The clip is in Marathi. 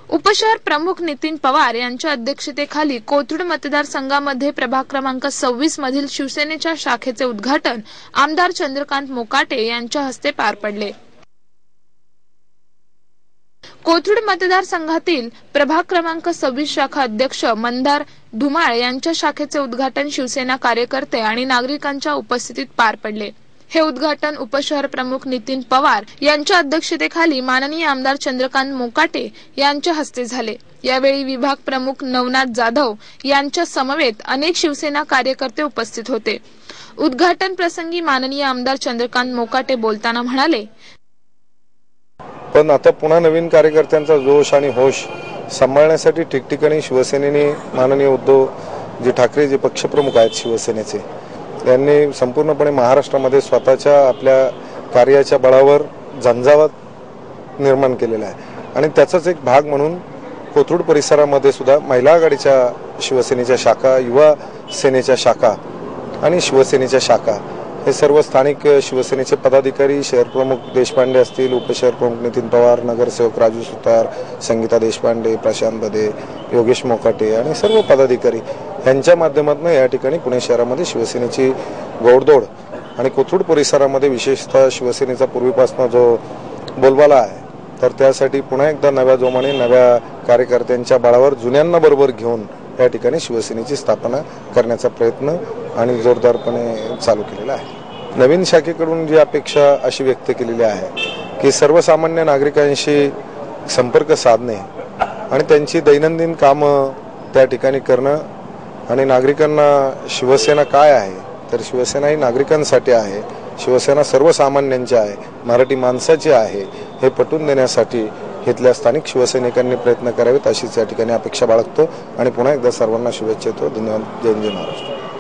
उपशहर प्रमुख नितीन पवार यांच्या अध्यक्षतेखाली कोथरूड मतदारसंघामध्ये प्रभाग क्रमांक 26 मधील शिवसेनेच्या शाखेचे उद्घाटन आमदार चंद्रकांत मोकाटे यांच्या हस्ते पार पडले। कोथरूड मतदारसंघातील प्रभाग क्रमांक 26 शाखा अध्यक्ष मंदार धुमाळ यांच्या शाखेचे उद्घाटन शिवसेना कार्यकर्ते आणि नागरिकांच्या उपस्थितीत पार पडले। हे उद्घाटन उपशहर प्रमुख नितीन पवार यांच्या अध्यक्षतेखाली माननीय आमदार चंद्रकांत मोकाटे यांच्या हस्ते झाले। यावेळी विभाग प्रमुख नवनाथ जाधव यांच्या समवेत अनेक शिवसेना कार्यकर्ते उपस्थित होते। उद्घाटन प्रसंगी माननीय आमदार चंद्रकांत मोकाटे बोलताना म्हणाले, पण आता पुन्हा नवीन कार्यकर्त्यांचा जोश आणि होश सांभाळण्यासाठी ठिकठिकाणी शिवसेनेने माननीय उद्धव ठाकरे जे पक्षप्रमुख आहेत शिवसेनेचे, त्यांनी संपूर्णपणे महाराष्ट्रामध्ये स्वतःच्या आपल्या कार्याच्या बळावर झंझावात निर्माण केलेला आहे आणि त्याचाच एक भाग म्हणून कोथरूड परिसरामध्ये सुद्धा महिला आघाडीच्या शिवसेनेच्या शाखा, युवा सेनेच्या शाखा आणि शिवसेनेच्या शाखा हे सर्व स्थानिक शिवसेनेचे पदाधिकारी, शहर प्रमुख देशपांडे असतील, उपशहर प्रमुख नितीन पवार, नगरसेवक राजू सुतार, संगीता देशपांडे, प्रशांत बदे, योगेश मोकाटे आणि सर्व पदाधिकारी यांच्या माध्यमातून या ठिकाणी पुणे शहरामध्ये शिवसेनेची घोडदौड आणि कोथरूड परिसरामध्ये विशेषतः शिवसेनेचा पूर्वीपासून जो बोलबाला आहे, तर त्यासाठी पुन्हा एकदा नव्या जोमाने नव्या कार्यकर्त्यांच्या बळावर जुन्यांना बरोबर घेऊन या ठिकाणी शिवसेनेची स्थापना करण्याचा प्रयत्न आणि जोरदारपणे चालू केलेला आहे। नवीन शाखेकडून जी अपेक्षा अशी व्यक्त केलेली आहे की सर्वसामान्य नागरिकांशी संपर्क साधणे आणि त्यांची दैनंदिन कामं त्या ठिकाणी करणं आणि नागरिकांना शिवसेना काय आहे, तर शिवसेना ही नागरिकांसाठी आहे, शिवसेना सर्वसामान्यांची आहे, मराठी माणसाची आहे हे पटवून देण्यासाठी इथल्या स्थानिक शिवसैनिकांनी प्रयत्न करावेत अशीच या ठिकाणी अपेक्षा बाळगतो आणि पुन्हा एकदा सर्वांना शुभेच्छा देतो। धन्यवाद। जय हिंद, जय महाराष्ट्र।